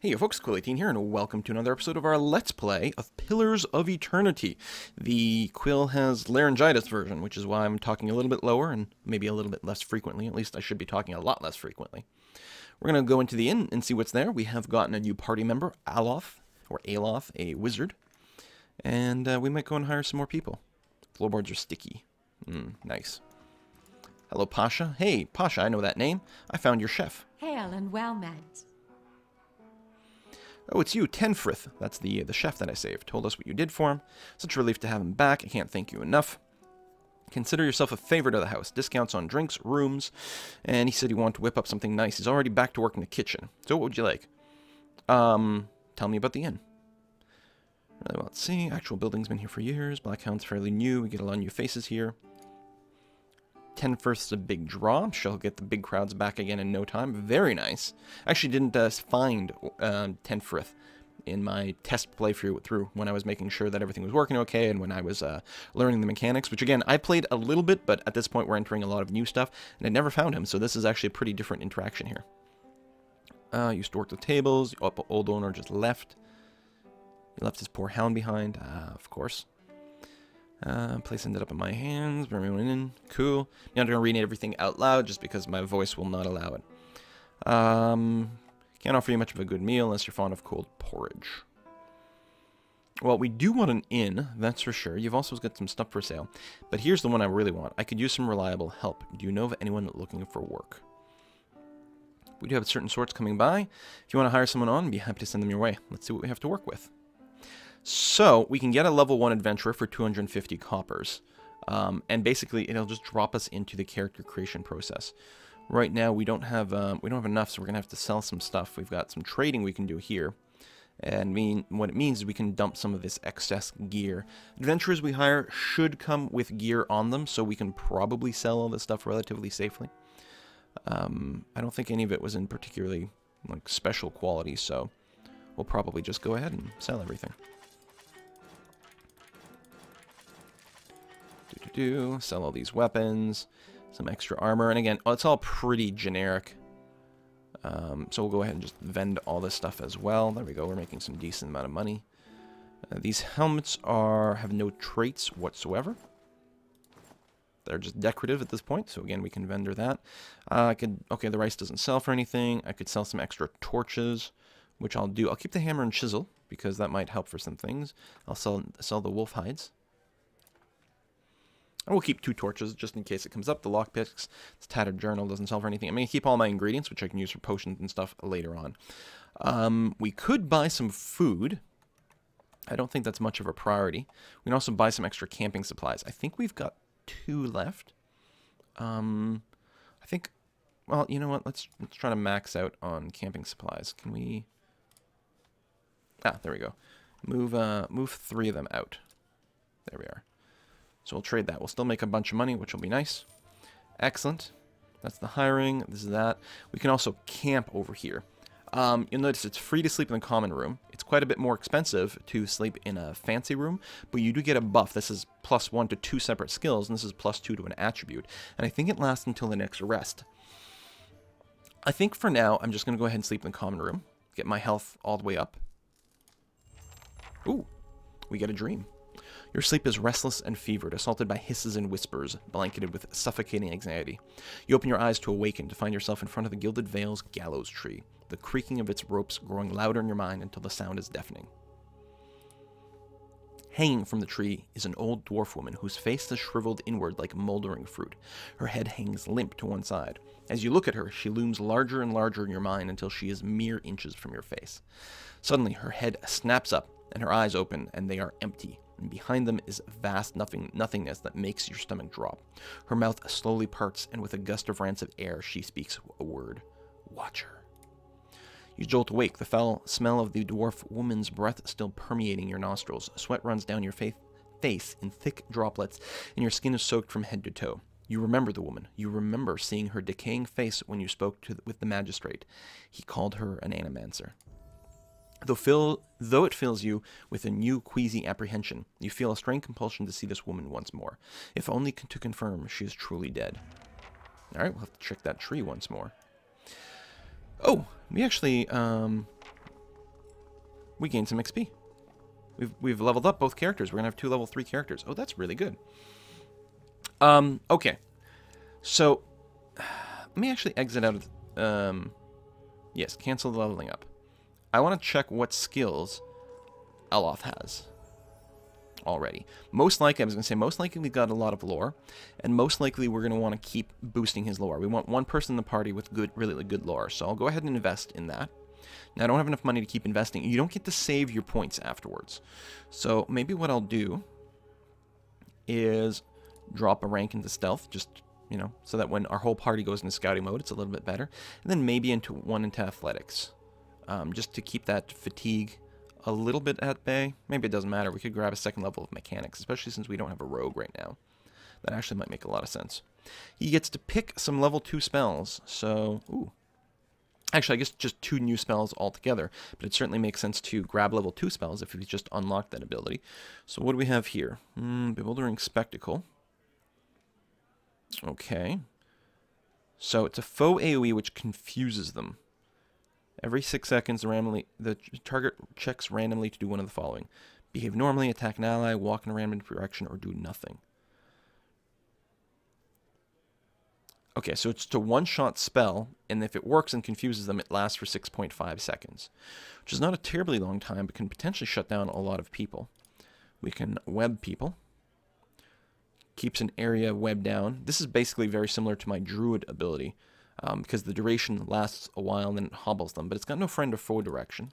Hey you folks, Quill18 here, and welcome to another episode of our Let's Play of Pillars of Eternity, the Quill has laryngitis version, which is why I'm talking a little bit lower and maybe a little bit less frequently. At least I should be talking a lot less frequently. We're going to go into the inn and see what's there. We have gotten a new party member, Aloth, a wizard, and we might go and hire some more people. Floorboards are sticky. Nice. Hello, Pasha. Hey, Pasha, I know that name. I found your chef. Hail and well met. Oh, it's you, Tenfrith. That's the chef that I saved. Told us what you did for him. Such a relief to have him back. I can't thank you enough. Consider yourself a favorite of the house. Discounts on drinks, rooms, and he said he wanted to whip up something nice. He's already back to work in the kitchen. So what would you like? Tell me about the inn. Really well, let's see. Actual building's been here for years. Blackhound's fairly new. We get a lot of new faces here. Tenfrith's a big draw. She'll get the big crowds back again in no time. Very nice. I actually didn't find Tenfrith in my test playthrough when I was making sure that everything was working okay and when I was learning the mechanics, which again, I played a little bit, but at this point we're entering a lot of new stuff, and I never found him, so this is actually a pretty different interaction here. Used to work the tables. Old owner just left. He left his poor hound behind, of course. Place ended up in my hands. Bring everyone in. Cool. Now I'm going to read everything out loud just because my voice will not allow it. Can't offer you much of a good meal unless you're fond of cold porridge. Well, we do want an inn, that's for sure. You've also got some stuff for sale. But here's the one I really want. I could use some reliable help. Do you know of anyone looking for work? We do have certain sorts coming by. If you want to hire someone on, I'd be happy to send them your way. Let's see what we have to work with. So, we can get a level 1 adventurer for 250 coppers. And basically, it'll just drop us into the character creation process. Right now, we don't have enough, so we're going to have to sell some stuff. We've got some trading we can do here. And what it means is we can dump some of this excess gear. Adventurers we hire should come with gear on them, so we can probably sell all this stuff relatively safely. I don't think any of it was in particularly special quality, so we'll probably just go ahead and sell everything. Sell all these weapons, some extra armor, and again, it's all pretty generic. So we'll go ahead and just vend all this stuff as well. There we go, we're making some decent amount of money. These helmets have no traits whatsoever. They're just decorative at this point, so again, we can vendor that. Okay, the rice doesn't sell for anything. I could sell some extra torches, which I'll do. I'll keep the hammer and chisel, because that might help for some things. I'll sell the wolf hides. I will keep 2 torches just in case it comes up. The lockpicks, this tattered journal doesn't sell for anything. I'm going to keep all my ingredients, which I can use for potions and stuff later on. We could buy some food. I don't think that's much of a priority. We can also buy some extra camping supplies. I think we've got 2 left. I think, well, you know what? Let's try to max out on camping supplies. Can we? There we go. Move 3 of them out. There we are. So we'll trade that. We'll still make a bunch of money, which will be nice. Excellent. That's the hiring. This is that. We can also camp over here. You'll notice it's free to sleep in the common room. It's quite a bit more expensive to sleep in a fancy room, but you do get a buff. This is +1 to 2 separate skills, and this is +2 to an attribute. And I think it lasts until the next rest. I think for now, I'm just going to go ahead and sleep in the common room. Get my health all the way up. Ooh, we get a dream. Your sleep is restless and fevered, assaulted by hisses and whispers, blanketed with suffocating anxiety. You open your eyes to awaken, to find yourself in front of the Gilded Vale's gallows tree, the creaking of its ropes growing louder in your mind until the sound is deafening. Hanging from the tree is an old dwarf woman whose face is shriveled inward like moldering fruit. Her head hangs limp to one side. As you look at her, she looms larger and larger in your mind until she is mere inches from your face. Suddenly, her head snaps up, and her eyes open, and they are empty. And behind them is vast nothingness that makes your stomach drop. Her mouth slowly parts, and with a gust of rancid air, she speaks a word. Watcher. You jolt awake, the foul smell of the dwarf woman's breath still permeating your nostrils. Sweat runs down your face in thick droplets, and your skin is soaked from head to toe. You remember the woman. You remember seeing her decaying face when you spoke with the magistrate. He called her an animancer. Though it fills you with a new queasy apprehension, you feel a strange compulsion to see this woman once more, if only to confirm she is truly dead. Alright, we'll have to check that tree once more. Oh, we actually, we gained some XP. We've leveled up both characters. We're going to have 2 level 3 characters. Oh, that's really good. Okay. So, let me actually exit out of... yes, cancel the leveling up. I want to check what skills Eloth has already. Most likely, I was going to say, most likely we've got a lot of lore, and most likely we're going to want to keep boosting his lore. We want one person in the party with really good lore, so I'll go ahead and invest in that. Now, I don't have enough money to keep investing. You don't get to save your points afterwards. So maybe what I'll do is drop a rank into stealth, just, you know, so that when our whole party goes into scouting mode, it's a little bit better. And then maybe into athletics, just to keep that fatigue a little bit at bay. Maybe it doesn't matter. We could grab a second level of mechanics, especially since we don't have a rogue right now. That actually might make a lot of sense. He gets to pick some level 2 spells, so... Ooh. Actually, I guess just 2 new spells altogether, but it certainly makes sense to grab level 2 spells if we just unlock that ability. So what do we have here? Bewildering Spectacle. Okay. So it's a foe AoE which confuses them. Every 6 seconds, the target checks randomly to do one of the following. Behave normally, attack an ally, walk in a random direction, or do nothing. Okay, so it's a one-shot spell, and if it works and confuses them, it lasts for 6.5 seconds. Which is not a terribly long time, but can potentially shut down a lot of people. We can web people. Keeps an area webbed down. This is basically very similar to my Druid ability, because the duration lasts a while and then it hobbles them, but it's got no friend or foe direction.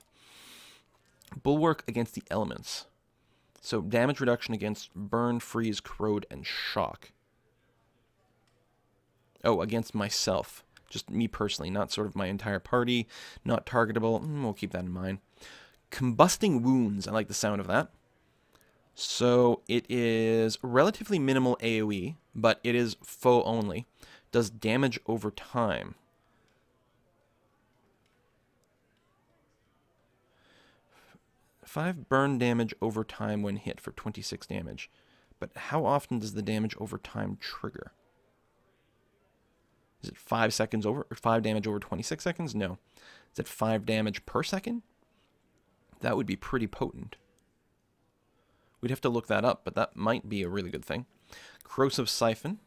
Bulwark against the elements. So damage reduction against burn, freeze, corrode, and shock. Oh, against myself. Just me personally, not sort of my entire party. Not targetable. We'll keep that in mind. Combusting wounds. I like the sound of that. So it is relatively minimal AoE, but it is foe only. Does damage over time. Five burn damage over time when hit for 26 damage. But how often does the damage over time trigger? Is it 5 seconds over, or 5 damage over 26 seconds? No. Is it 5 damage per second? That would be pretty potent. We'd have to look that up, but that might be a really good thing. Corrosive Siphon.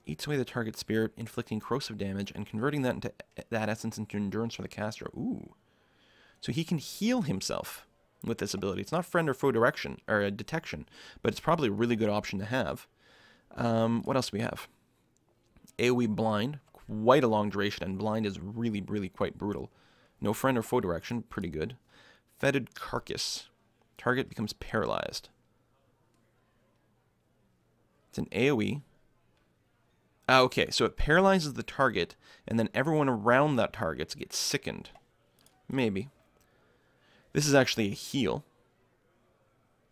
Eats away the target spirit, inflicting corrosive damage, and converting that essence into endurance for the caster. Ooh. So he can heal himself with this ability. It's not friend or foe direction, or detection, but it's probably a really good option to have. What else do we have? AoE blind, quite a long duration, and blind is really quite brutal. No friend or foe direction, pretty good. Fetid Carcass. Target becomes paralyzed. It's an AoE. Okay, so it paralyzes the target, and then everyone around that target gets sickened. Maybe. This is actually a heal.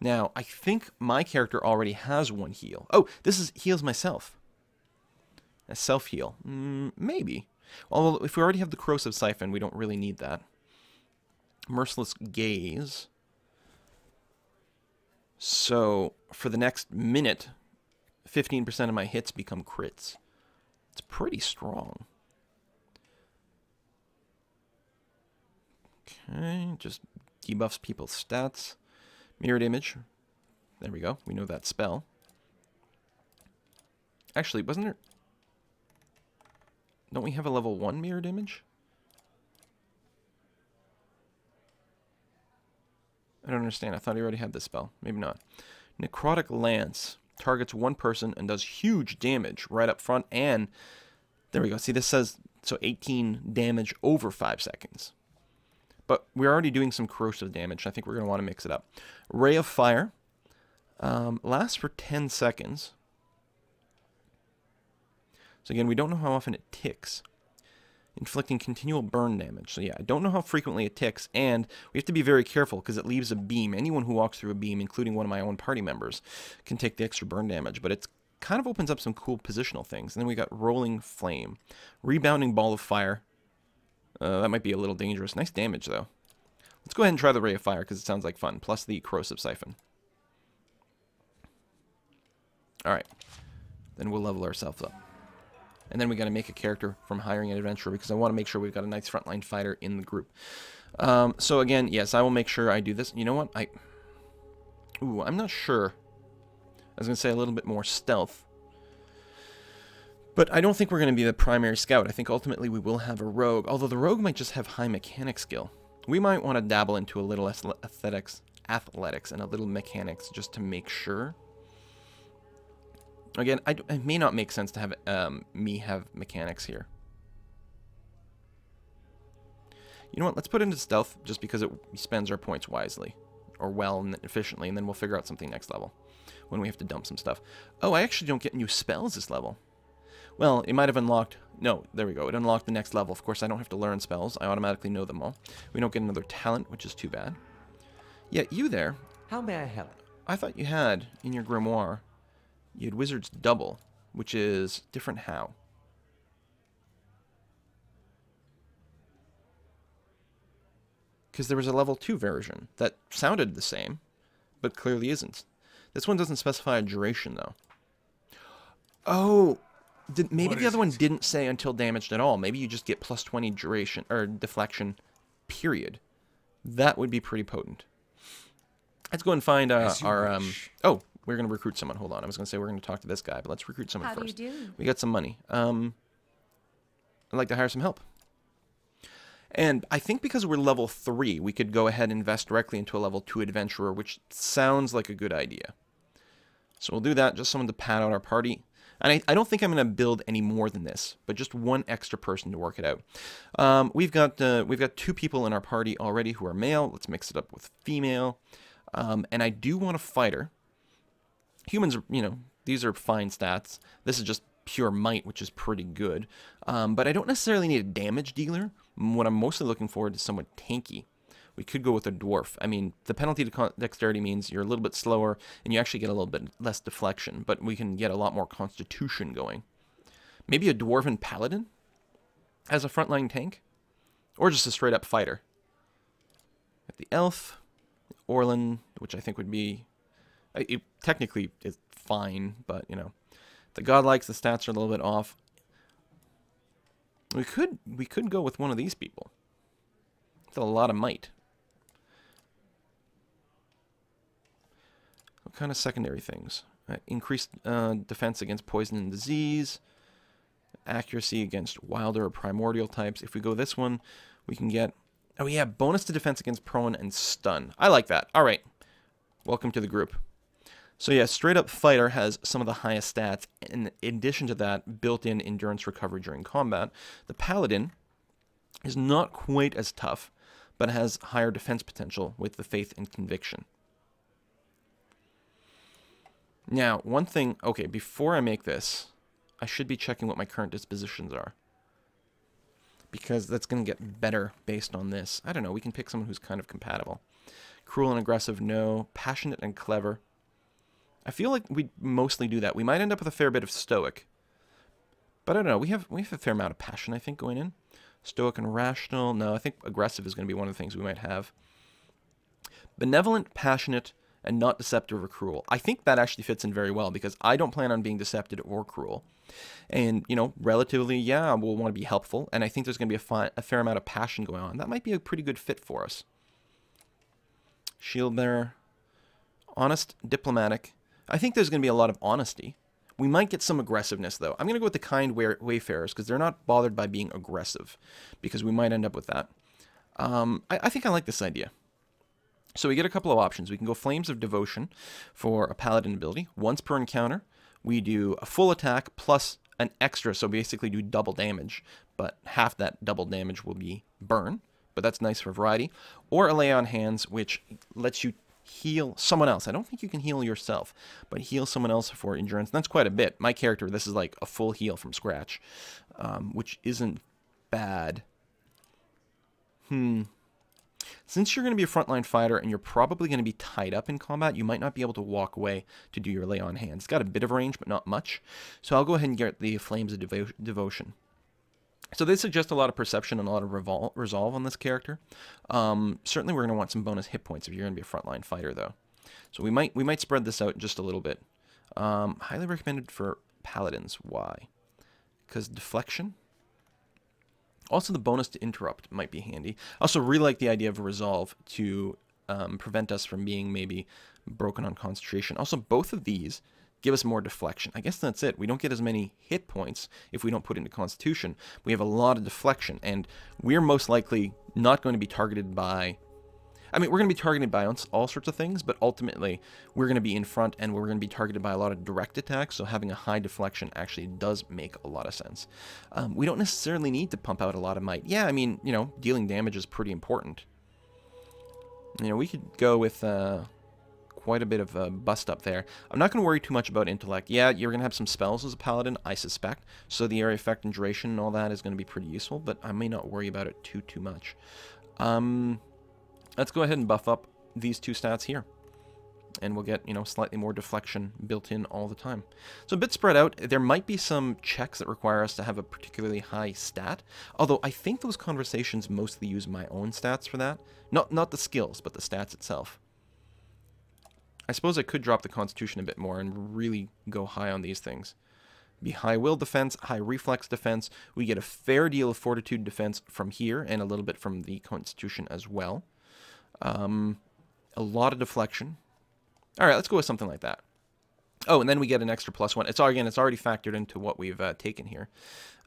Now, I think my character already has one heal. Oh, this is heals myself. A self-heal. Maybe. Well, if we already have the Corrosive Siphon, we don't really need that. Merciless Gaze. So, for the next minute, 15% of my hits become crits. It's pretty strong. Okay, just debuffs people's stats. Mirrored Image. There we go. We know that spell. Actually, wasn't there... Don't we have a level 1 Mirrored Image? I don't understand. I thought he already had this spell. Maybe not. Necrotic Lance. Targets one person and does huge damage right up front. And there we go. See, this says, so 18 damage over 5 seconds. But we're already doing some corrosive damage. I think we're going to want to mix it up. Ray of Fire. Lasts for 10 seconds. So again, we don't know how often it ticks. Inflicting continual burn damage. So yeah, I don't know how frequently it ticks, and we have to be very careful because it leaves a beam. Anyone who walks through a beam, including one of my own party members, can take the extra burn damage, but it kind of opens up some cool positional things. And then we got Rolling Flame. Rebounding Ball of Fire. That might be a little dangerous. Nice damage, though. Let's go ahead and try the Ray of Fire because it sounds like fun, plus the Corrosive Siphon. Alright. Then we'll level ourselves up. And then we got to make a character from hiring an adventurer because I want to make sure we've got a nice frontline fighter in the group. So again, yes, I will make sure I do this. You know what? I'm not sure. I was going to say a little bit more stealth. But I don't think we're going to be the primary scout. I think ultimately we will have a rogue. Although the rogue might just have high mechanic skill. We might want to dabble into a little athletics and a little mechanics just to make sure. Again, it may not make sense to have me have mechanics here. You know what? Let's put it into stealth just because it spends our points wisely. Or well and efficiently. And then we'll figure out something next level. When we have to dump some stuff. Oh, I actually don't get new spells this level. Well, it might have unlocked... No, there we go. It unlocked the next level. Of course, I don't have to learn spells. I automatically know them all. We don't get another talent, which is too bad. Yeah, you there. How may I help? I thought you had, in your grimoire, you had Wizard's Double, which is different how? Because there was a level 2 version that sounded the same, but clearly isn't. This one doesn't specify a duration, though. Oh... Maybe the other one didn't say until damaged at all. Maybe you just get plus 20 duration, or deflection, period. That would be pretty potent. Let's go and find our... Oh, we're going to recruit someone. Hold on. I was going to say we're going to talk to this guy, but let's recruit someone first. How do you do? We got some money. I'd like to hire some help. And I think because we're level 3, we could go ahead and invest directly into a level 2 adventurer, which sounds like a good idea. So we'll do that. Just someone to pad out our party. And I don't think I'm going to build any more than this, but just one extra person to work it out. We've got 2 people in our party already who are male. Let's mix it up with female. And I do want a fighter. Humans, these are fine stats. This is just pure might, which is pretty good. But I don't necessarily need a damage dealer. What I'm mostly looking for is someone tanky. We could go with a dwarf. I mean, the penalty to dexterity means you're a little bit slower, and you actually get a little bit less deflection, but we can get a lot more constitution going. Maybe a dwarven paladin as a frontline tank? Or just a straight-up fighter. Got the elf, Orlin, which I think would be... It technically is fine, but, the godlikes, the stats are a little bit off. We could go with one of these people. It's a lot of might. What kind of secondary things? Increased defense against poison and disease. Accuracy against wilder or primordial types. If we go this one, we can get... Oh yeah, bonus to defense against prone and stun. I like that. All right. Welcome to the group. So yeah, straight up fighter has some of the highest stats. In addition to that, built-in endurance recovery during combat. The paladin is not quite as tough, but has higher defense potential with the faith and conviction. Now, one thing... Okay, before I make this, I should be checking what my current dispositions are. Because that's going to get better based on this. I don't know, we can pick someone who's kind of compatible. Cruel and aggressive, no. Passionate and clever. I feel like we mostly do that. We might end up with a fair bit of stoic. But I don't know, we have a fair amount of passion, I think, going in. Stoic and rational. No, I think aggressive is going to be one of the things we might have. Benevolent, passionate, and not deceptive or cruel. I think that actually fits in very well because I don't plan on being deceptive or cruel. And, relatively, yeah, we'll want to be helpful. And I think there's going to be a fair amount of passion going on. That might be a pretty good fit for us. Shield bearer. Honest, diplomatic. I think there's going to be a lot of honesty. We might get some aggressiveness, though. I'm going to go with the kind wayfarers because they're not bothered by being aggressive because we might end up with that. I think I like this idea. So we get a couple of options. We can go Flames of Devotion for a paladin ability. Once per encounter, we do a full attack plus an extra, so basically do double damage, but half that double damage will be burn, but that's nice for variety. Or a Lay on Hands, which lets you heal someone else. I don't think you can heal yourself, but heal someone else for endurance. And that's quite a bit. My character, this is like a full heal from scratch, which isn't bad. Since you're going to be a frontline fighter and you're probably going to be tied up in combat, you might not be able to walk away to do your Lay on Hands. It's got a bit of range, but not much. So I'll go ahead and get the Flames of Devotion. So they suggest a lot of perception and a lot of resolve on this character. Certainly we're going to want some bonus hit points if you're going to be a frontline fighter, though. So we might spread this out just a little bit. Highly recommended for paladins. Why? because deflection. Also, the bonus to interrupt might be handy. I also really like the idea of resolve to prevent us from being maybe broken on concentration. Also, both of these give us more deflection. I guess that's it. We don't get as many hit points if we don't put into Constitution. We have a lot of deflection, and we're most likely not going to be targeted by... I mean, we're going to be targeted by all sorts of things, but ultimately, we're going to be in front, and we're going to be targeted by a lot of direct attacks, so having a high deflection actually does make a lot of sense. We don't necessarily need to pump out a lot of might. Yeah, I mean, you know, dealing damage is pretty important. You know, we could go with quite a bit of a bust up there. I'm not going to worry too much about intellect. Yeah, you're going to have some spells as a paladin, I suspect, so the area effect and duration and all that is going to be pretty useful, but I may not worry about it too much. Let's go ahead and buff up these two stats here. And we'll get, you know, slightly more deflection built in all the time. So a bit spread out. There might be some checks that require us to have a particularly high stat. Although I think those conversations mostly use my own stats for that. Not the skills, but the stats itself. I suppose I could drop the Constitution a bit more and really go high on these things. Be high will defense, high reflex defense. We get a fair deal of fortitude defense from here and a little bit from the Constitution as well. A lot of deflection. All right, let's go with something like that. Oh, and then we get an extra +1. It's already factored into what we've taken here.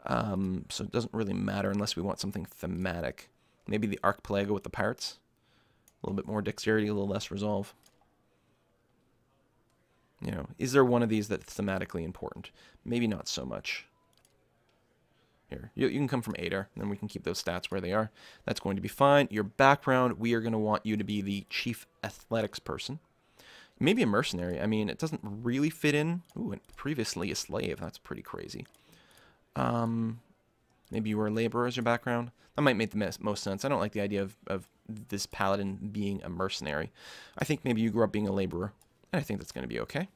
So it doesn't really matter unless we want something thematic. Maybe the Archipelago with the pirates. A little bit more dexterity, a little less resolve. You know, is there one of these that's thematically important? Maybe not so much. Here, you can come from Adar, and then we can keep those stats where they are. That's going to be fine. Your background, we are going to want you to be the chief athletics person. Maybe a mercenary. I mean, it doesn't really fit in. Ooh, and previously a slave. That's pretty crazy. Maybe you were a laborer as your background. That might make the most sense. I don't like the idea of this paladin being a mercenary. I think maybe you grew up being a laborer, and I think that's going to be okay.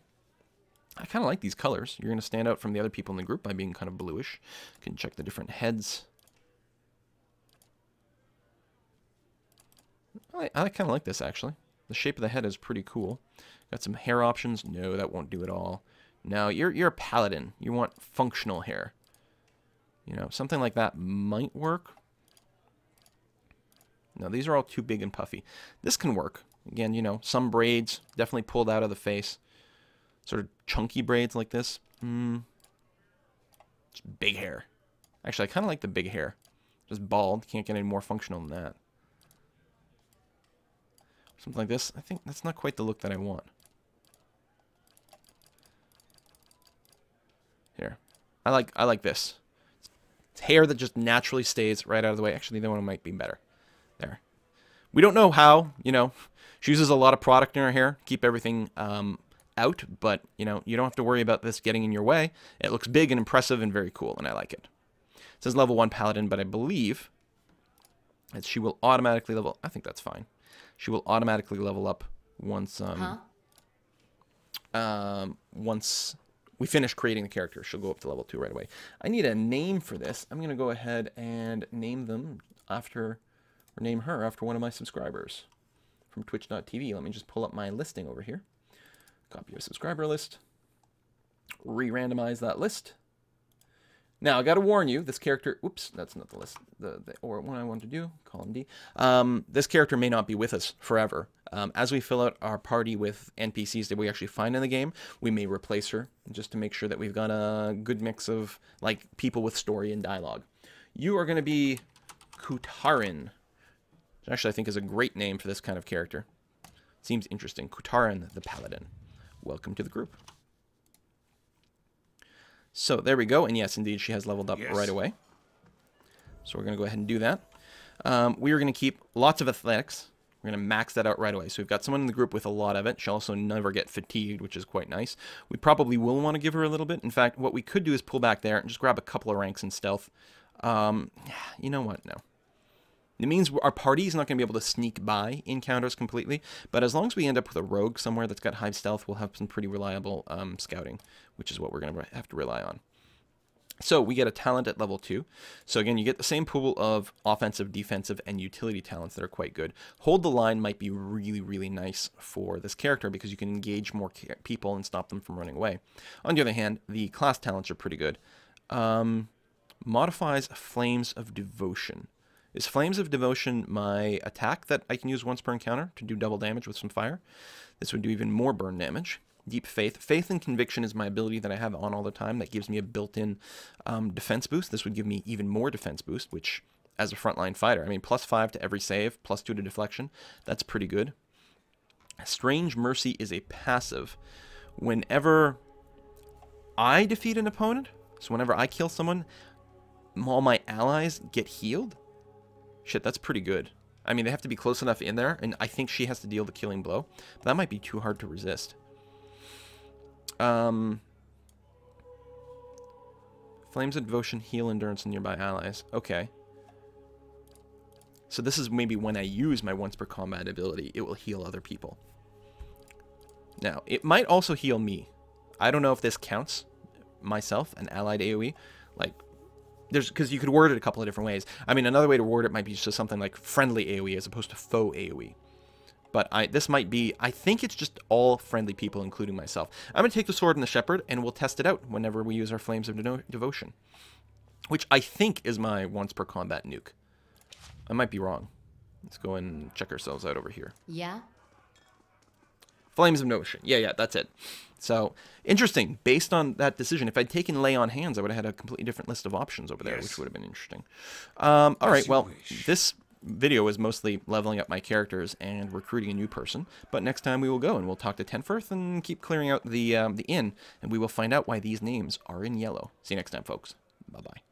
I kind of like these colors. You're going to stand out from the other people in the group by being kind of bluish. You can check the different heads. I kind of like this, actually. The shape of the head is pretty cool. Got some hair options. No, that won't do it all. No, you're a paladin. You want functional hair. You know, something like that might work. No, these are all too big and puffy. This can work. Again, you know, some braids definitely pulled out of the face. Sort of chunky braids like this. Just big hair. Actually, I kind of like the big hair. Just bald. Can't get any more functional than that. Something like this. I think that's not quite the look that I want. Here. I like this. It's hair that just naturally stays right out of the way. Actually, the one might be better. There. We don't know how, you know. She uses a lot of product in her hair. Keep everything out, but you know, you don't have to worry about this getting in your way. It looks big and impressive and very cool, and I like it. It says level 1 paladin, but I believe that she will automatically level. I think that's fine. She will automatically level up once once we finish creating the character. She'll go up to level 2 right away. I need a name for this. I'm gonna go ahead and name them after, or name her after one of my subscribers from twitch.tv. Let me just pull up my listing over here. Copy your subscriber list. Re-randomize that list. Now, I got to warn you, this character... Oops, that's not the list. Or what I want to do, column D. This character may not be with us forever. As we fill out our party with NPCs that we actually find in the game, we may replace her, just to make sure that we've got a good mix of like people with story and dialogue. You are going to be Kutarin, which actually I think is a great name for this kind of character. Seems interesting. Kutarin the Paladin. Welcome to the group. So there we go. And yes, indeed, she has leveled up right away. So we're going to go ahead and do that. We are going to keep lots of athletics. We're going to max that out right away. So we've got someone in the group with a lot of it. She'll also never get fatigued, which is quite nice. We probably will want to give her a little bit. In fact, what we could do is pull back there and just grab a couple of ranks in stealth. You know what? No. It means our party is not going to be able to sneak by encounters completely, but as long as we end up with a rogue somewhere that's got high stealth, we'll have some pretty reliable scouting, which is what we're going to have to rely on. So we get a talent at level 2. So again, you get the same pool of offensive, defensive, and utility talents that are quite good. Hold the line might be really, really nice for this character because you can engage more people and stop them from running away. On the other hand, the class talents are pretty good. Modifies Flames of Devotion. Is Flames of Devotion my attack that I can use once per encounter to do double damage with some fire? This would do even more burn damage. Deep Faith. Faith and Conviction is my ability that I have on all the time that gives me a built-in defense boost. This would give me even more defense boost, which, as a frontline fighter, I mean, +5 to every save, +2 to deflection. That's pretty good. Strange Mercy is a passive. Whenever I defeat an opponent, so whenever I kill someone, all my allies get healed. Shit, that's pretty good. I mean, they have to be close enough in there, and I think she has to deal the killing blow. But that might be too hard to resist. Flames of Devotion heal endurance and nearby allies. Okay. So this is maybe when I use my once per combat ability, it will heal other people. Now, it might also heal me. I don't know if this counts myself, an allied AoE. Like, because you could word it a couple of different ways. I mean, another way to word it might be just something like friendly AoE as opposed to faux AoE. But this might be, I think it's just all friendly people, including myself. I'm going to take the Sword and the Shepherd, and we'll test it out whenever we use our Flames of Devotion. Which I think is my once per combat nuke. I might be wrong. Let's go and check ourselves out over here. Yeah? Flames of Devotion. Yeah, that's it. So, interesting. Based on that decision, if I'd taken Lay on Hands, I would have had a completely different list of options over there, which would have been interesting. All right, well, this video is mostly leveling up my characters and recruiting a new person, but next time we will go and we'll talk to Tenfirth and keep clearing out the inn, and we will find out why these names are in yellow. See you next time, folks. Bye-bye.